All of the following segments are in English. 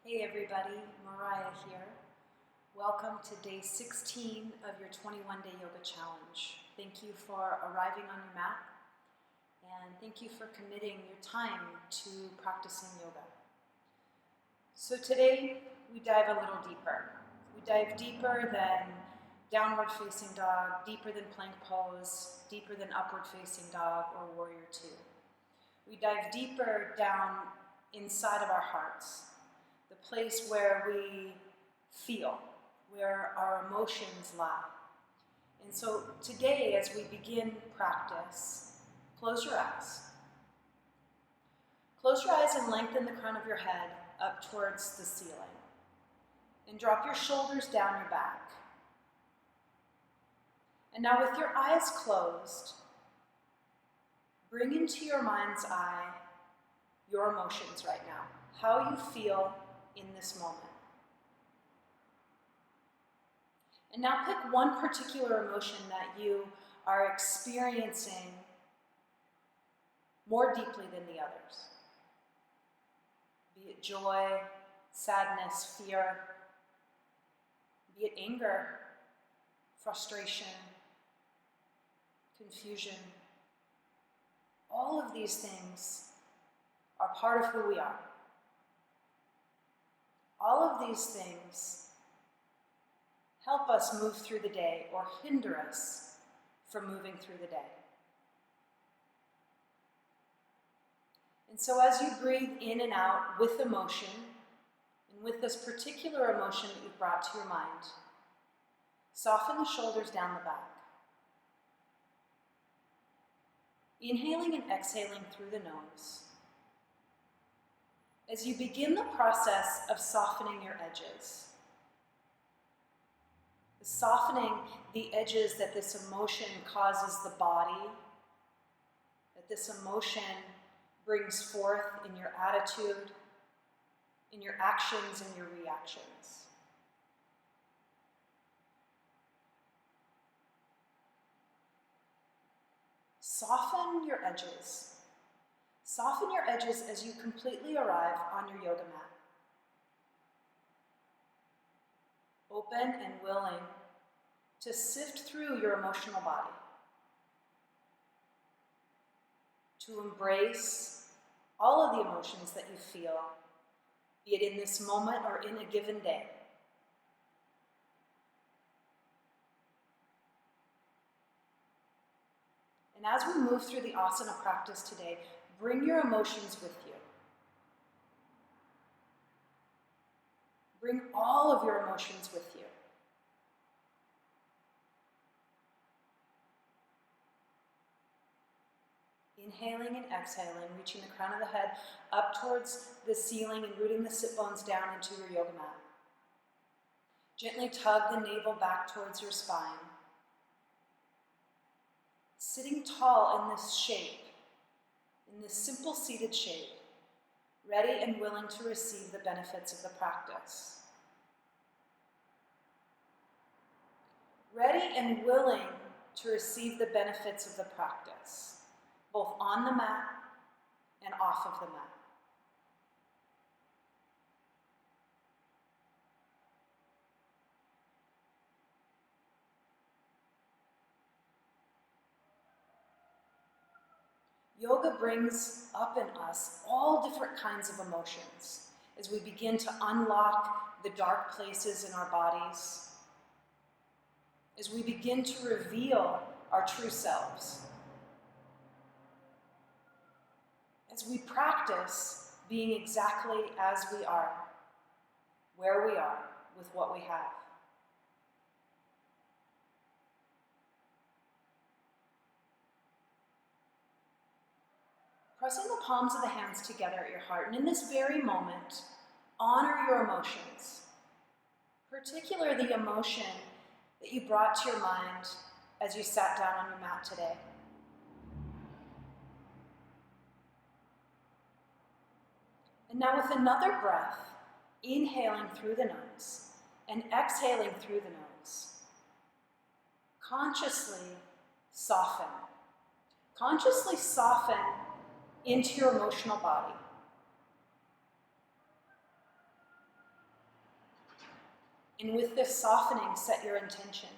Hey everybody, Mariah here. Welcome to day 16 of your 21-day yoga challenge. Thank you for arriving on your mat, and thank you for committing your time to practicing yoga. So today we dive a little deeper. We dive deeper than downward facing dog, deeper than plank pose, deeper than upward facing dog or warrior two. We dive deeper down inside of our hearts, the place where we feel, where our emotions lie. And so today, as we begin practice, close your eyes. Close your eyes and lengthen the crown of your head up towards the ceiling. And drop your shoulders down your back. And now with your eyes closed, bring into your mind's eye your emotions right now, how you feel in this moment. And now pick one particular emotion that you are experiencing more deeply than the others. Be it joy, sadness, fear, be it anger, frustration, confusion. All of these things are part of who we are. All of these things help us move through the day or hinder us from moving through the day. And so as you breathe in and out with emotion, and with this particular emotion that you've brought to your mind, soften the shoulders down the back. Inhaling and exhaling through the nose. As you begin the process of softening your edges, softening the edges that this emotion causes the body, that this emotion brings forth in your attitude, in your actions and your reactions. Soften your edges. Soften your edges as you completely arrive on your yoga mat. Open and willing to sift through your emotional body, to embrace all of the emotions that you feel, be it in this moment or in a given day. And as we move through the asana practice today, bring your emotions with you. Bring all of your emotions with you. Inhaling and exhaling, reaching the crown of the head up towards the ceiling and rooting the sit bones down into your yoga mat. Gently tug the navel back towards your spine. Sitting tall in this shape, in this simple seated shape, ready and willing to receive the benefits of the practice. Ready and willing to receive the benefits of the practice, both on the mat and off of the mat. Yoga brings up in us all different kinds of emotions as we begin to unlock the dark places in our bodies, as we begin to reveal our true selves, as we practice being exactly as we are, where we are, with what we have. Pressing the palms of the hands together at your heart, and in this very moment, honor your emotions, particularly the emotion that you brought to your mind as you sat down on your mat today. And now with another breath, inhaling through the nose and exhaling through the nose, consciously soften. Consciously soften into your emotional body. And with this softening, set your intention.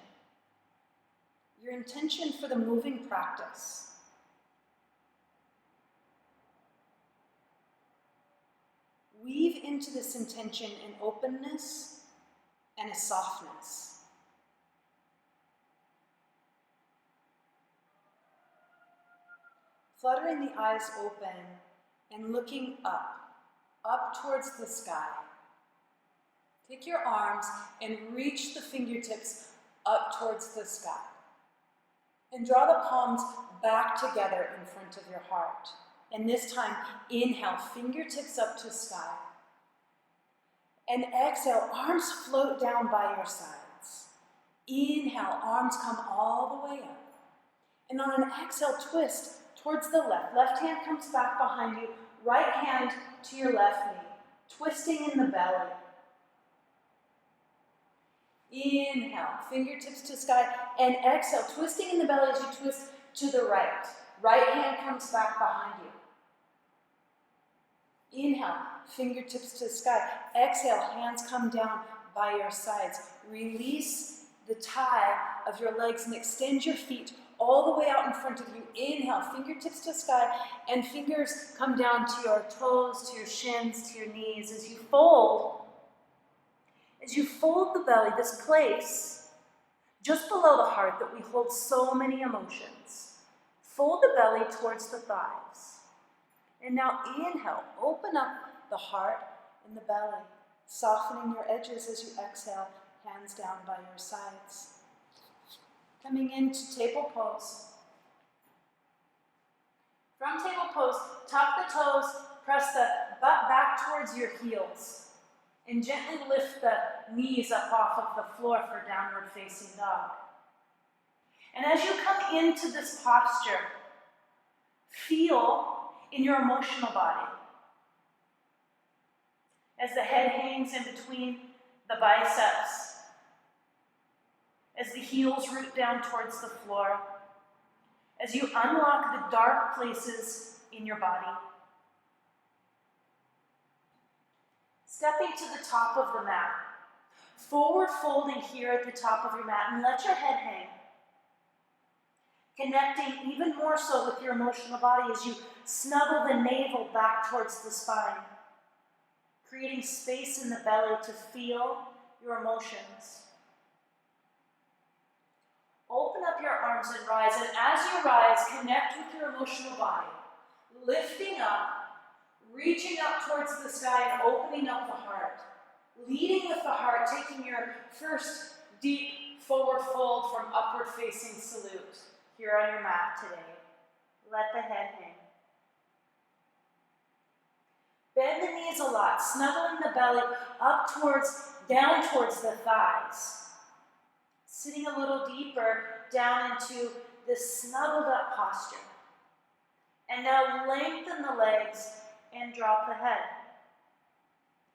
Your intention for the moving practice. Weave into this intention an openness and a softness. Fluttering the eyes open and looking up towards the sky. Take your arms and reach the fingertips up towards the sky. And draw the palms back together in front of your heart. And this time, inhale, fingertips up to sky. And exhale, arms float down by your sides. Inhale, arms come all the way up. And on an exhale, twist towards the left. Left hand comes back behind you, right hand to your left knee, twisting in the belly. Inhale, fingertips to sky, and exhale, twisting in the belly as you twist to the right. Right hand comes back behind you. Inhale, fingertips to sky. Exhale, hands come down by your sides. Release the tie of your legs and extend your feet all the way out in front of you. Inhale, fingertips to sky, and fingers come down to your toes, to your shins, to your knees. As you fold the belly, this place just below the heart that we hold so many emotions, fold the belly towards the thighs. And now inhale, open up the heart and the belly, softening your edges as you exhale, hands down by your sides. Coming into table pose. From table pose, tuck the toes, press the butt back towards your heels, and gently lift the knees up off of the floor for downward facing dog. And as you come into this posture, feel in your emotional body. As the head hangs in between the biceps, as the heels root down towards the floor, as you unlock the dark places in your body. Stepping to the top of the mat, forward folding here at the top of your mat, and let your head hang. Connecting even more so with your emotional body as you snuggle the navel back towards the spine, creating space in the belly to feel your emotions. Open up your arms and rise, and as you rise, connect with your emotional body, lifting up, reaching up towards the sky and opening up the heart. Leading with the heart, taking your first deep forward fold from upward facing salute here on your mat today. Let the head hang. Bend the knees a lot, snuggling the belly up down towards the thighs. Sitting a little deeper down into this snuggled up posture. And now lengthen the legs and drop the head.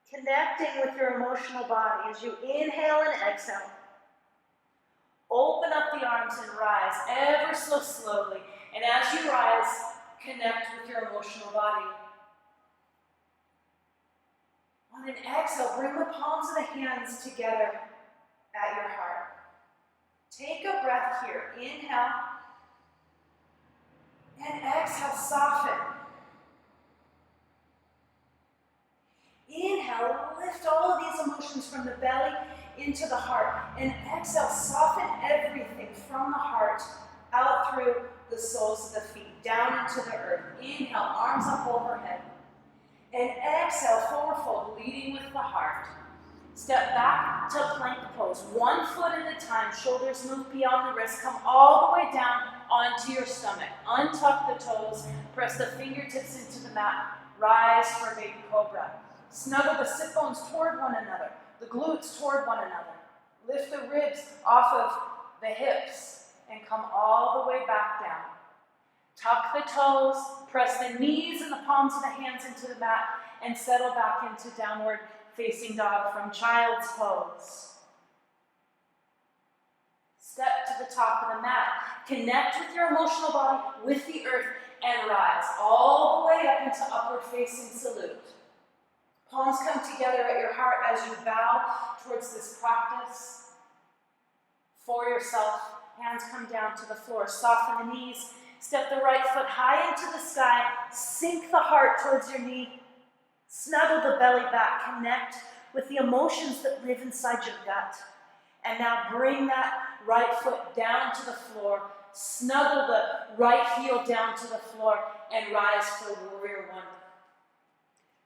Connecting with your emotional body as you inhale and exhale. Open up the arms and rise ever so slowly. And as you rise, connect with your emotional body. On an exhale, bring the palms of the hands together at your heart. Take a breath here. Inhale. And exhale, soften. Inhale, lift all of these emotions from the belly into the heart. And exhale, soften everything from the heart out through the soles of the feet, down into the earth. Inhale, arms up overhead. And exhale, forward fold, leading with the heart. Step back to plank pose, 1 foot at a time. Shoulders move beyond the wrist. Come all the way down onto your stomach. Untuck the toes. Press the fingertips into the mat. Rise for baby cobra. Snuggle the sit bones toward one another. The glutes toward one another. Lift the ribs off of the hips and come all the way back down. Tuck the toes. Press the knees and the palms of the hands into the mat and settle back into downward facing dog from child's pose. Step to the top of the mat. Connect with your emotional body, with the earth, and rise all the way up into upward facing salute. Palms come together at your heart as you bow towards this practice for yourself. Hands come down to the floor. Soften the knees. Step the right foot high into the sky. Sink the heart towards your knee. Snuggle the belly back. Connect with the emotions that live inside your gut. And now bring that right foot down to the floor. Snuggle the right heel down to the floor and rise for Warrior One.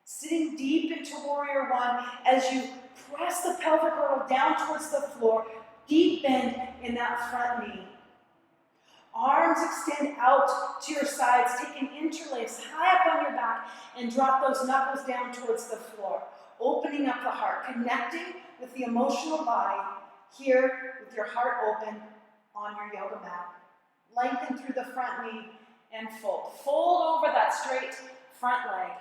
Sitting deep into Warrior One as you press the pelvic girdle down towards the floor, deep bend in that front knee. Arms extend out to your sides, take an interlace high up on your back and drop those knuckles down towards the floor, opening up the heart, connecting with the emotional body here with your heart open on your yoga mat. Lengthen through the front knee and fold. Fold over that straight front leg.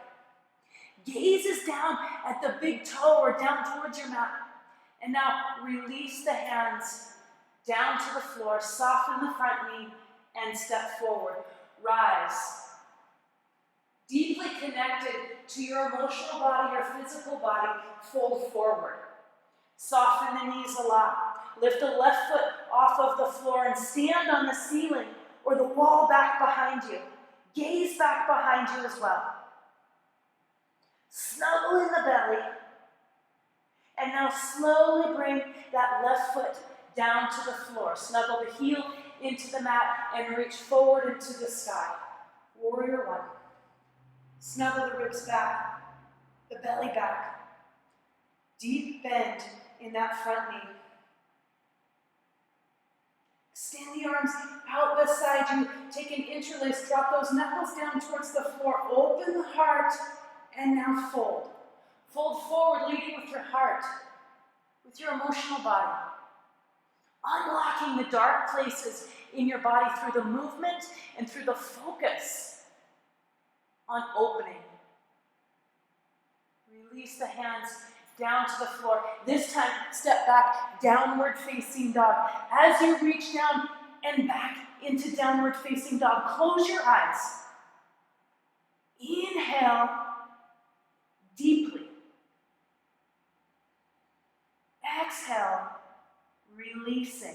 Gazes down at the big toe or down towards your mat. And now release the hands down to the floor. Soften the front knee and step forward. Rise. Deeply connected to your emotional body, your physical body, fold forward. Soften the knees a lot. Lift the left foot off of the floor and stand on the ceiling or the wall back behind you. Gaze back behind you as well. Snuggle in the belly. And now slowly bring that left foot down to the floor. Snuggle the heel into the mat and reach forward into the sky. Warrior One. Snuggle the ribs back, the belly back. Deep bend in that front knee. Extend the arms out beside you. Take an interlace. Drop those knuckles down towards the floor. Open the heart. And now fold. Fold forward, leading with your heart, with your emotional body. Unlocking the dark places in your body through the movement and through the focus on opening. Release the hands down to the floor. This time, step back, downward facing dog. As you reach down and back into downward facing dog, close your eyes. Inhale deeply. Exhale, releasing.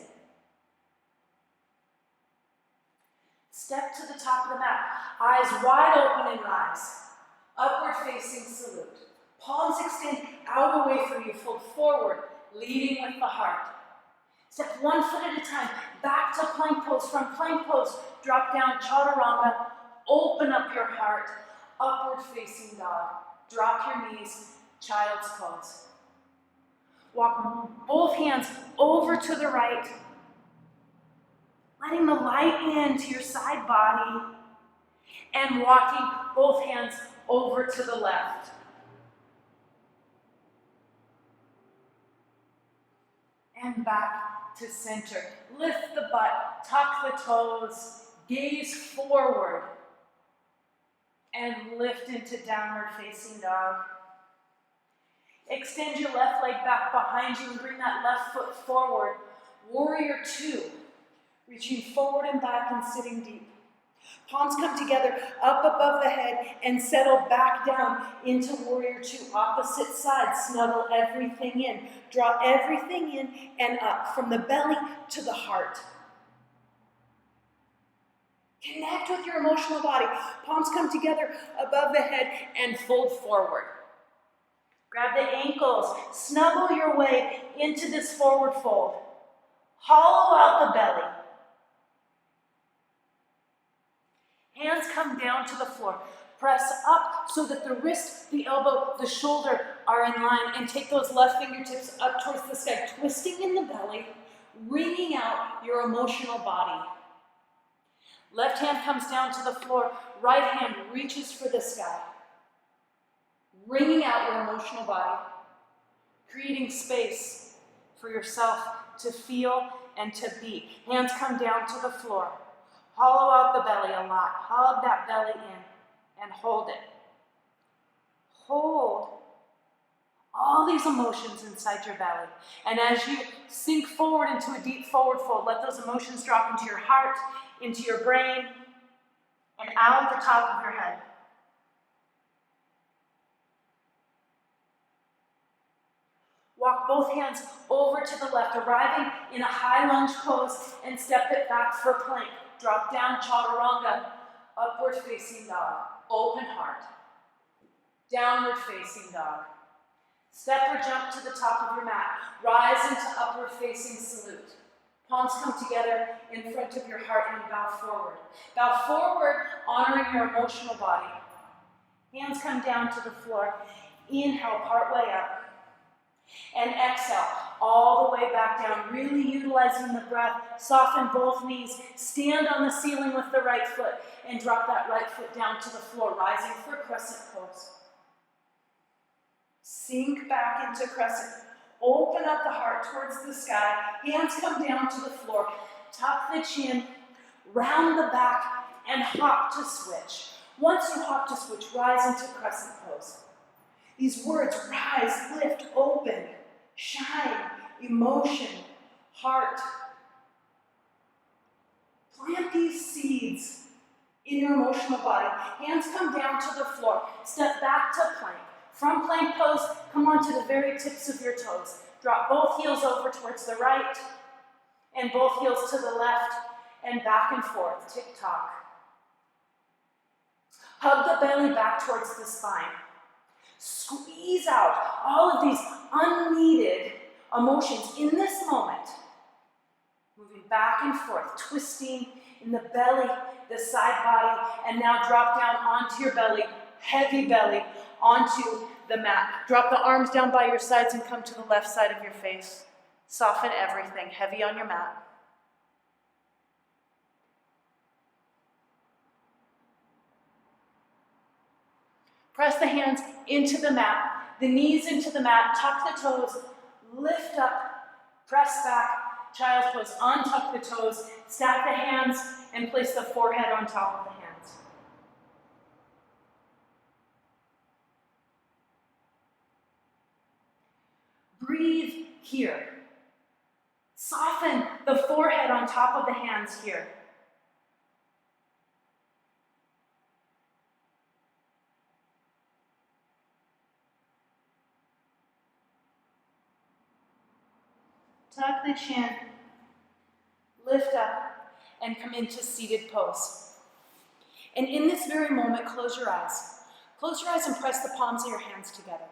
Step to the top of the mat. Eyes wide open and rise. Upward facing salute. Palms extend out away from you. Fold forward, leading with the heart. Step one foot at a time. Back to plank pose. From plank pose, drop down chaturanga. Open up your heart. Upward facing dog. Drop your knees. Child's pose. Walk both hands over to the right. Letting the light into your side body. And walking both hands over to the left. And back to center. Lift the butt, tuck the toes, gaze forward, and lift into downward facing dog. Extend your left leg back behind you and bring that left foot forward. Warrior Two, reaching forward and back and sitting deep. Palms come together up above the head and settle back down into Warrior Two. Opposite side, snuggle everything in. Draw everything in and up from the belly to the heart. Connect with your emotional body. Palms come together above the head and fold forward. Grab the ankles. Snuggle your way into this forward fold. Hollow out the belly. Hands come down to the floor. Press up so that the wrist, the elbow, the shoulder are in line, and take those left fingertips up towards the sky, twisting in the belly, wringing out your emotional body. Left hand comes down to the floor. Right hand reaches for the sky. Wringing out your emotional body. Creating space for yourself to feel and to be. Hands come down to the floor. Hollow out the belly a lot. Hug that belly in and hold it. Hold all these emotions inside your belly. And as you sink forward into a deep forward fold, let those emotions drop into your heart, into your brain, and out the top of your head. Walk both hands over to the left, arriving in a high lunge pose, and step it back for plank. Drop down, chaturanga, upward facing dog, open heart. Downward facing dog. Step or jump to the top of your mat. Rise into upward facing salute. Palms come together in front of your heart and bow forward. Bow forward, honoring your emotional body. Hands come down to the floor. Inhale, partway up. And exhale, all the way back down, really utilizing the breath. Soften both knees. Stand on the ceiling with the right foot and drop that right foot down to the floor, rising for crescent pose. Sink back into crescent. Open up the heart towards the sky. Hands come down to the floor. Tuck the chin, round the back, and hop to switch. Once you hop to switch, rise into crescent pose. These words, rise, lift, open, shine, emotion, heart. Plant these seeds in your emotional body. Hands come down to the floor. Step back to plank. From plank pose, come onto the very tips of your toes. Drop both heels over towards the right and both heels to the left and back and forth. Tick-tock. Hug the belly back towards the spine. Squeeze out all of these unneeded emotions in this moment. Moving back and forth, twisting in the belly, the side body, and now drop down onto your belly, heavy belly, onto the mat. Drop the arms down by your sides and come to the left side of your face. Soften everything, heavy on your mat. Press the hands into the mat, the knees into the mat, tuck the toes, lift up, press back, child's pose, untuck the toes, stack the hands, and place the forehead on top of the hands. Breathe here. Soften the forehead on top of the hands here. Tuck the chin, lift up, and come into seated pose. And in this very moment, close your eyes. Close your eyes and press the palms of your hands together.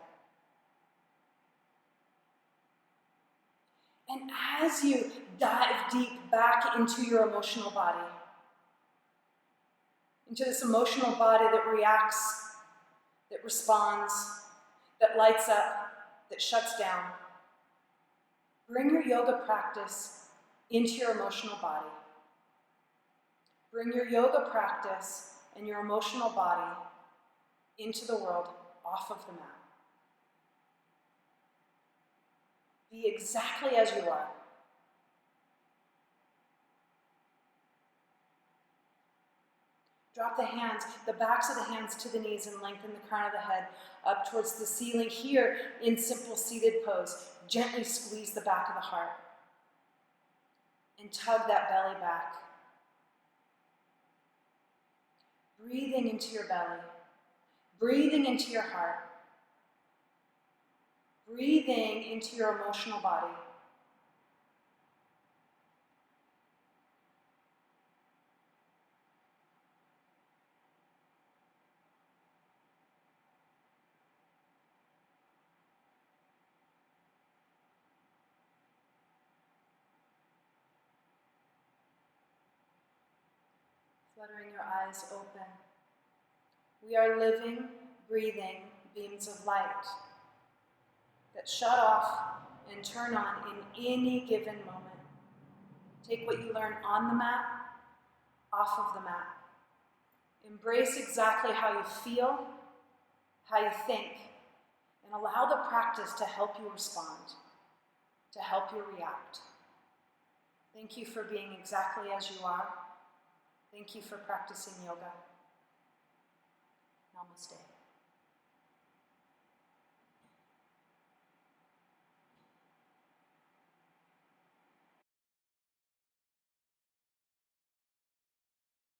And as you dive deep back into your emotional body, into this emotional body that reacts, that responds, that lights up, that shuts down, bring your yoga practice into your emotional body. Bring your yoga practice and your emotional body into the world off of the mat. Be exactly as you are. Drop the hands, the backs of the hands to the knees, and lengthen the crown of the head up towards the ceiling. Here in simple seated pose, gently squeeze the back of the heart and tug that belly back. Breathing into your belly, breathing into your heart, breathing into your emotional body. Fluttering your eyes open. We are living, breathing beams of light that shut off and turn on in any given moment. Take what you learn on the mat, off of the mat. Embrace exactly how you feel, how you think, and allow the practice to help you respond, to help you react. Thank you for being exactly as you are. Thank you for practicing yoga. Namaste.